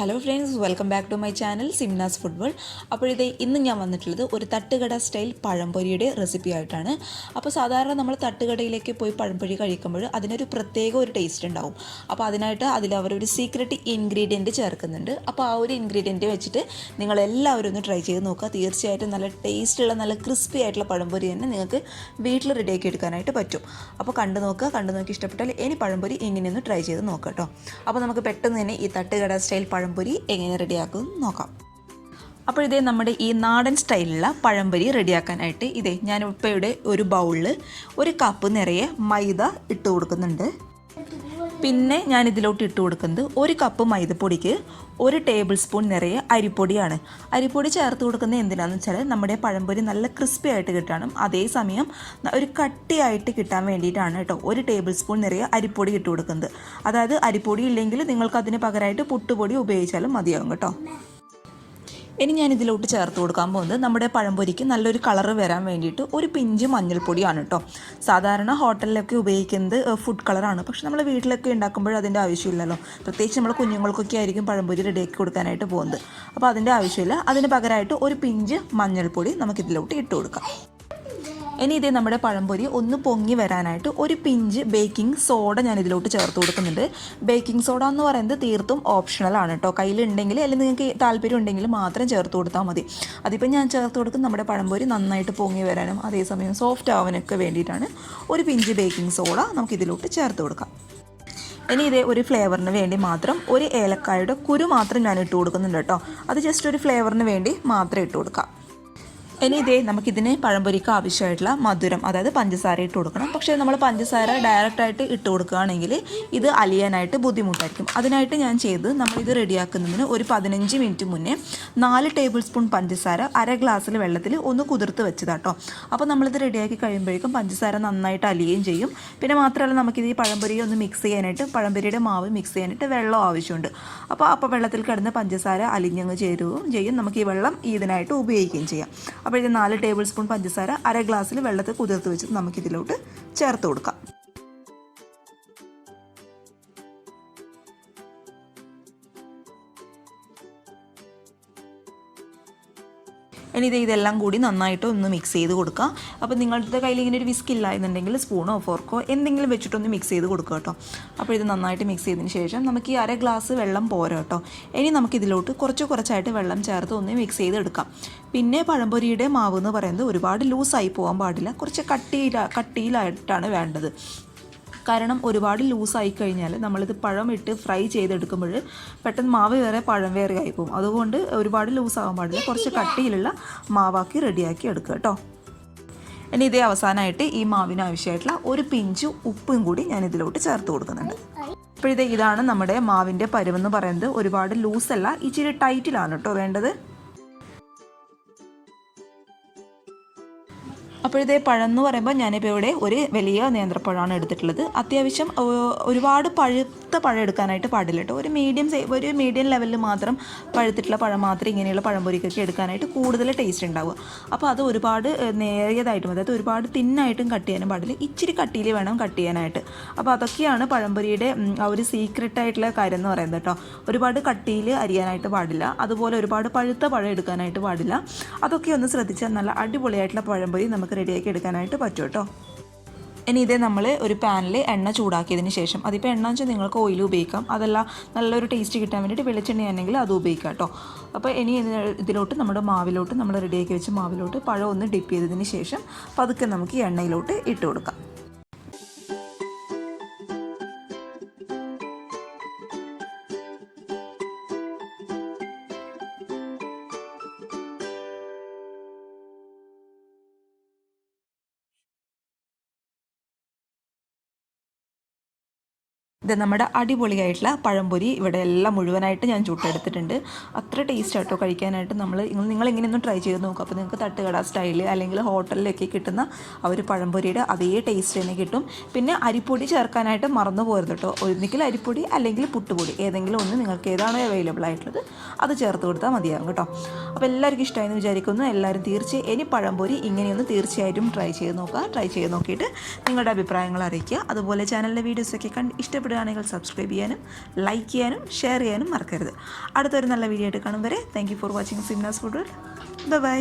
Hello friends, welcome back to my channel Simnas food world. അപ്പോൾ ഇന്ന് ഞാൻ വന്നിട്ടുള്ളത് ഒരു തട്ടുകട സ്റ്റൈൽ പഴംപൊരിയുടെ റെസിപ്പി ആയിട്ടാണ്. അപ്പോൾ സാധാരണ നമ്മൾ തട്ടുകടയിലേക്ക് പോയി പഴംപൊരി കഴിക്കുമ്പോൾ അതിനൊരു പ്രത്യേക ഒരു ടേസ്റ്റ് ഉണ്ടാവും. അപ്പോൾ അതിനായിട്ട് അവരൊരു സീക്രട്ട് ഇൻഗ്രീഡിയൻറ്റ് ചേർക്കുന്നുണ്ട്. അപ്പോൾ ആ ഒരു ഇൻഗ്രീഡിയൻറ്റ് വെച്ചിട്ട് നിങ്ങളെല്ലാവരും ഒന്ന് ട്രൈ ചെയ്ത് നോക്കുക. തീർച്ചയായിട്ടും നല്ല ടേസ്റ്റുള്ള നല്ല ക്രിസ്പി ആയിട്ടുള്ള പഴംപൊരി തന്നെ നിങ്ങൾക്ക് വീട്ടിൽ റെഡിയാക്കി എടുക്കാനായിട്ട് പറ്റും. അപ്പോൾ കണ്ടു നോക്കി ഇഷ്ടപ്പെട്ടാൽ ഇനി പഴംപൊരി എങ്ങനെയൊന്ന് ട്രൈ ചെയ്ത് നോക്കാം കേട്ടോ. അപ്പോൾ നമുക്ക് പെട്ടെന്ന് തന്നെ ഈ തട്ടുകട സ്റ്റൈൽ പഴംപൊരി എങ്ങനെ റെഡിയാക്കും നോക്കാം. അപ്പോൾ നമ്മുടെ ഈ നാടൻ സ്റ്റൈലിലുള്ള പഴംപൊരി റെഡിയാക്കാനായിട്ട് ഞാൻ ഉപ്പയുടെ ഒരു ബൗളിൽ ഒരു കപ്പ് നിറയെ മൈദ ഇട്ട് കൊടുക്കുന്നുണ്ട്. പിന്നെ ഞാൻ ഇതിലോട്ട് ഇട്ട് കൊടുക്കുന്നത് ഒരു കപ്പ് മൈദപ്പൊടിക്ക് 1 ടേബിൾ സ്പൂൺ നിറയെ അരിപ്പൊടിയാണ്. അരിപ്പൊടി ചേർത്ത് കൊടുക്കുന്നത് എന്തിനാണെന്ന് വെച്ചാൽ നമ്മുടെ പഴംപൊരി നല്ല ക്രിസ്പി ആയിട്ട് കിട്ടണം, അതേസമയം ഒരു കട്ടിയായിട്ട് കിട്ടാൻ വേണ്ടിയിട്ടാണ് കേട്ടോ 1 ടേബിൾ സ്പൂൺ നിറയെ അരിപ്പൊടി ഇട്ട് കൊടുക്കുന്നത്. അതായത് അരിപ്പൊടി ഇല്ലെങ്കിൽ നിങ്ങൾക്ക് അതിന് പകരമായിട്ട് പുട്ടുപൊടി ഉപയോഗിച്ചാലും മതിയാകും കേട്ടോ. ഇനി ഞാൻ ഇതിലോട്ട് ചേർത്ത് കൊടുക്കാൻ പോകുന്നത് നമ്മുടെ പഴംപൊരിക്ക് നല്ലൊരു കളറ് വരാൻ വേണ്ടിയിട്ട് ഒരു പിഞ്ച് മഞ്ഞൾപ്പൊടിയാണ് കേട്ടോ. സാധാരണ ഹോട്ടലിലൊക്കെ ഉപയോഗിക്കുന്നത് ഫുഡ് കളറാണ്, പക്ഷെ നമ്മൾ വീട്ടിലൊക്കെ ഉണ്ടാക്കുമ്പോൾ അതിൻ്റെ ആവശ്യമില്ലല്ലോ. പ്രത്യേകിച്ച് നമ്മൾ കുഞ്ഞുങ്ങൾക്കൊക്കെ ആയിരിക്കും പഴംപൊരി റെഡിയാക്കി കൊടുക്കാനായിട്ട് പോകുന്നത്. അപ്പോൾ അതിൻ്റെ ആവശ്യമില്ല. അതിന് പകരമായിട്ട് ഒരു പിഞ്ച് മഞ്ഞൾപ്പൊടി നമുക്കിതിലോട്ട് ഇട്ട് കൊടുക്കാം. ഇനി നമ്മുടെ പഴംപൊരി ഒന്ന് പൊങ്ങി വരാനായിട്ട് ഒരു പിഞ്ച് ബേക്കിംഗ് സോഡ ഞാൻ ഇതിലോട്ട് ചേർത്ത് കൊടുക്കുന്നുണ്ട്. ബേക്കിംഗ് സോഡ എന്ന് പറയുന്നത് തീർത്തും ഓപ്ഷണലാണ് കേട്ടോ. കയ്യിലുണ്ടെങ്കിൽ അല്ലെങ്കിൽ നിങ്ങൾക്ക് താല്പര്യം ഉണ്ടെങ്കിൽ മാത്രം ചേർത്ത് കൊടുത്താൽ മതി. അതിപ്പോൾ ഞാൻ ചേർത്ത് കൊടുക്കുന്നത് നമ്മുടെ പഴംപൊരി നന്നായിട്ട് പൊങ്ങി വരാനും അതേസമയം സോഫ്റ്റ് ആവാനൊക്കെ വേണ്ടിയിട്ടാണ്. ഒരു പിഞ്ച് ബേക്കിംഗ് സോഡ നമുക്കിതിലോട്ട് ചേർത്ത് കൊടുക്കാം. ഇനി ഒരു ഫ്ലേവറിന് വേണ്ടി മാത്രം ഒരു ഏലക്കായുടെ കുരു മാത്രം ഞാൻ ഇട്ട് കൊടുക്കുന്നുണ്ട് കേട്ടോ. അത് ജസ്റ്റ് ഒരു ഫ്ലേവറിന് വേണ്ടി മാത്രം ഇട്ട് കൊടുക്കാം. ഇനി നമുക്കിതിന് പഴംപൊരിക്ക് ആവശ്യമായിട്ടുള്ള മധുരം, അതായത് പഞ്ചസാര ഇട്ട് കൊടുക്കണം. പക്ഷേ നമ്മൾ പഞ്ചസാര ഡയറക്റ്റായിട്ട് ഇട്ട് കൊടുക്കുകയാണെങ്കിൽ ഇത് അലിയാനായിട്ട് ബുദ്ധിമുട്ടായിരിക്കും. അതിനായിട്ട് ഞാൻ നമ്മളിത് റെഡിയാക്കുന്നതിന് ഒരു 15 മിനിറ്റ് മുന്നേ 4 ടേബിൾ സ്പൂൺ പഞ്ചസാര അര ഗ്ലാസ്സിൽ വെള്ളത്തിൽ ഒന്ന് കുതിർത്ത് വെച്ചതാട്ടോ. അപ്പോൾ നമ്മളിത് റെഡിയാക്കി കഴിയുമ്പോഴേക്കും പഞ്ചസാര നന്നായിട്ട് അലിയുകയും ചെയ്യും. പിന്നെ മാത്രമല്ല നമുക്കിത് ഈ പഴംപൊരിയെ ഒന്ന് മിക്സ് ചെയ്യാനായിട്ട്, പഴംപൊരിയുടെ മാവ് മിക്സ് ചെയ്യാനായിട്ട് വെള്ളം ആവശ്യമുണ്ട്. അപ്പോൾ വെള്ളത്തിൽ കിടന്ന് പഞ്ചസാര അലിഞ്ഞങ്ങ് ചേരുകയും ചെയ്യും. നമുക്ക് ഈ വെള്ളം ഇതിനായിട്ട് ഉപയോഗിക്കുകയും ചെയ്യാം. അപ്പോൾ 4 ടേബിൾ സ്പൂൺ പഞ്ചസാര അര ഗ്ലാസ്സിൽ വെള്ളത്തിൽ കുതിർത്ത് വെച്ചിട്ട് നമുക്കിതിലോട്ട് ചേർത്ത് കൊടുക്കാം. ഇനി ഇതെല്ലാം കൂടി നന്നായിട്ട് ഒന്ന് മിക്സ് ചെയ്ത് കൊടുക്കുക. അപ്പോൾ നിങ്ങളുടെ കയ്യിൽ ഇങ്ങനെ ഒരു വിസ്ക് ഇല്ല എന്നുണ്ടെങ്കിൽ സ്പൂണോ ഫോർക്കോ എന്തെങ്കിലും വെച്ചിട്ടൊന്ന് മിക്സ് ചെയ്ത് കൊടുക്കുക കേട്ടോ. അപ്പോൾ ഇത് നന്നായിട്ട് മിക്സ് ചെയ്തതിന് ശേഷം നമുക്ക് ഈ അര ഗ്ലാസ് വെള്ളം പോരാ കേട്ടോ. ഇനി നമുക്കിതിലോട്ട് കുറച്ചായിട്ട് വെള്ളം ചേർത്ത് ഒന്ന് മിക്സ് ചെയ്തെടുക്കാം. പിന്നെ പഴംപൊരിയുടെ മാവ് എന്ന് പറയുന്നത് ഒരുപാട് ലൂസായി പോകാൻ പാടില്ല, കുറച്ച് കട്ടിയിലായിട്ടാണ് വേണ്ടത്. കാരണം ഒരുപാട് ലൂസായി കഴിഞ്ഞാൽ നമ്മളിത് പഴം ഇട്ട് ഫ്രൈ ചെയ്തെടുക്കുമ്പോൾ പെട്ടെന്ന് മാവ് വേറെ പഴം വേറെ ആയി പോകും. അതുകൊണ്ട് ഒരുപാട് ലൂസാകാൻ പാടില്ല, കുറച്ച് കട്ടിയിലുള്ള മാവാക്കി റെഡിയാക്കി എടുക്കുക കേട്ടോ. ഇനി അവസാനമായിട്ട് ഈ മാവിന് ആവശ്യമായിട്ടുള്ള ഒരു പിഞ്ച് ഉപ്പും കൂടി ഞാൻ ഇതിലോട്ട് ചേർത്ത് കൊടുക്കുന്നുണ്ട്. അപ്പോൾ ഇതാണ് നമ്മുടെ മാവിൻ്റെ പരുവെന്ന് പറയുന്നത്. ഒരുപാട് ലൂസല്ല, ഇച്ചിരി ടൈറ്റിലാണ് കേട്ടോ വേണ്ടത്. അപ്പോൾ പഴം എന്ന് പറയുമ്പോൾ ഞാനിപ്പോൾ ഇവിടെ ഒരു വലിയ നേന്ത്രപ്പഴമാണ് എടുത്തിട്ടുള്ളത്. അത്യാവശ്യം ഒരുപാട് പഴുത്ത പഴം എടുക്കാനായിട്ട് പാടില്ല കേട്ടോ. ഒരു മീഡിയം ലെവലിൽ മാത്രം പഴുത്തിട്ടുള്ള പഴം മാത്രം ഇങ്ങനെയുള്ള പഴംപൊരിക്കൊക്കെ എടുക്കാനായിട്ട് കൂടുതൽ ടേസ്റ്റ് ഉണ്ടാവുക. അപ്പോൾ അത് ഒരുപാട് നേരിയതായിട്ടും അതായത് ഒരുപാട് തിന്നായിട്ടും കട്ട് ചെയ്യാനും പാടില്ല, ഇച്ചിരി കട്ടിയിൽ വേണം കട്ട് ചെയ്യാനായിട്ട്. അപ്പോൾ അതൊക്കെയാണ് പഴംപൊരിയുടെ ആ ഒരു സീക്രട്ടായിട്ടുള്ള കാര്യം എന്ന് പറയുന്നത് കേട്ടോ. ഒരുപാട് കട്ടിയിൽ അരിയാനായിട്ട് പാടില്ല, അതുപോലെ ഒരുപാട് പഴുത്ത പഴം എടുക്കാനായിട്ട് പാടില്ല. അതൊക്കെ ഒന്ന് ശ്രദ്ധിച്ചാൽ നല്ല അടിപൊളിയായിട്ടുള്ള പഴംപൊരി നമുക്ക് റെഡിയാക്കി എടുക്കാനായിട്ട് പറ്റും കേട്ടോ. ഇനി നമ്മൾ ഒരു പാനിൽ എണ്ണ ചൂടാക്കിയതിന് ശേഷം, അതിപ്പോൾ എണ്ണ വെച്ചാൽ നിങ്ങൾക്ക് ഓയിൽ ഉപയോഗിക്കാം, അതല്ല നല്ലൊരു ടേസ്റ്റ് കിട്ടാൻ വേണ്ടിയിട്ട് വെളിച്ചെണ്ണയാണെങ്കിൽ അത് ഉപയോഗിക്കാം കേട്ടോ. അപ്പോൾ ഇനി ഇതിലോട്ട് നമ്മുടെ മാവിലോട്ട്, നമ്മൾ റെഡിയാക്കി വെച്ച മാവിലോട്ട് പഴം ഒന്ന് ഡിപ്പ് ചെയ്തതിന് ശേഷം പതുക്കെ നമുക്ക് ഈ എണ്ണയിലോട്ട് ഇട്ട് കൊടുക്കാം. ഇത് നമ്മുടെ അടിപൊളിയായിട്ടുള്ള പഴംപൊരി ഇവിടെ എല്ലാം മുഴുവനായിട്ട് ഞാൻ ചുട്ടെടുത്തിട്ടുണ്ട്. അത്ര ടേസ്റ്റ് ആട്ടോ കഴിക്കാനായിട്ട്. നിങ്ങൾ ഇങ്ങനെയൊന്നും ട്രൈ ചെയ്ത് നോക്കുക. അപ്പോൾ നിങ്ങൾക്ക് തട്ടുകട സ്റ്റൈൽ അല്ലെങ്കിൽ ഹോട്ടലിലൊക്കെ കിട്ടുന്ന ആ ഒരു പഴംപൊരിയുടെ അതേ ടേസ്റ്റ് തന്നെ കിട്ടും. പിന്നെ അരിപ്പൊടി ചേർക്കാനായിട്ട് മറന്നു പോകരുത് കേട്ടോ. ഒന്നുകിൽ അരിപ്പൊടി അല്ലെങ്കിൽ പുട്ടുപൊടി, ഏതെങ്കിലും ഒന്ന് നിങ്ങൾക്ക് ഏതാണോ അവൈലബിൾ ആയിട്ടുള്ളത് അത് ചേർത്ത് കൊടുത്താൽ മതിയാകും കേട്ടോ. അപ്പോൾ എല്ലാവർക്കും ഇഷ്ടമായെന്ന് വിചാരിക്കുന്നു. എല്ലാവരും ഇനി പഴംപൊരി ഇങ്ങനെയൊന്ന് തീർച്ചയായിട്ടും ട്രൈ ചെയ്ത് നോക്കുക. ട്രൈ ചെയ്ത് നോക്കിയിട്ട് നിങ്ങളുടെ അഭിപ്രായങ്ങൾ അറിയിക്കുക. അതുപോലെ ചാനലിലെ വീഡിയോസൊക്കെ ഇഷ്ടപ്പെടുക ഇഷ്ടമാണെങ്കിൽ സബ്സ്ക്രൈബ് ചെയ്യാനും ലൈക്ക് ചെയ്യാനും ഷെയർ ചെയ്യാനും മറക്കരുത്. അടുത്തൊരു നല്ല വീഡിയോ ആയിട്ട് കാണും വരെ thank you for watching Simnas food world. By.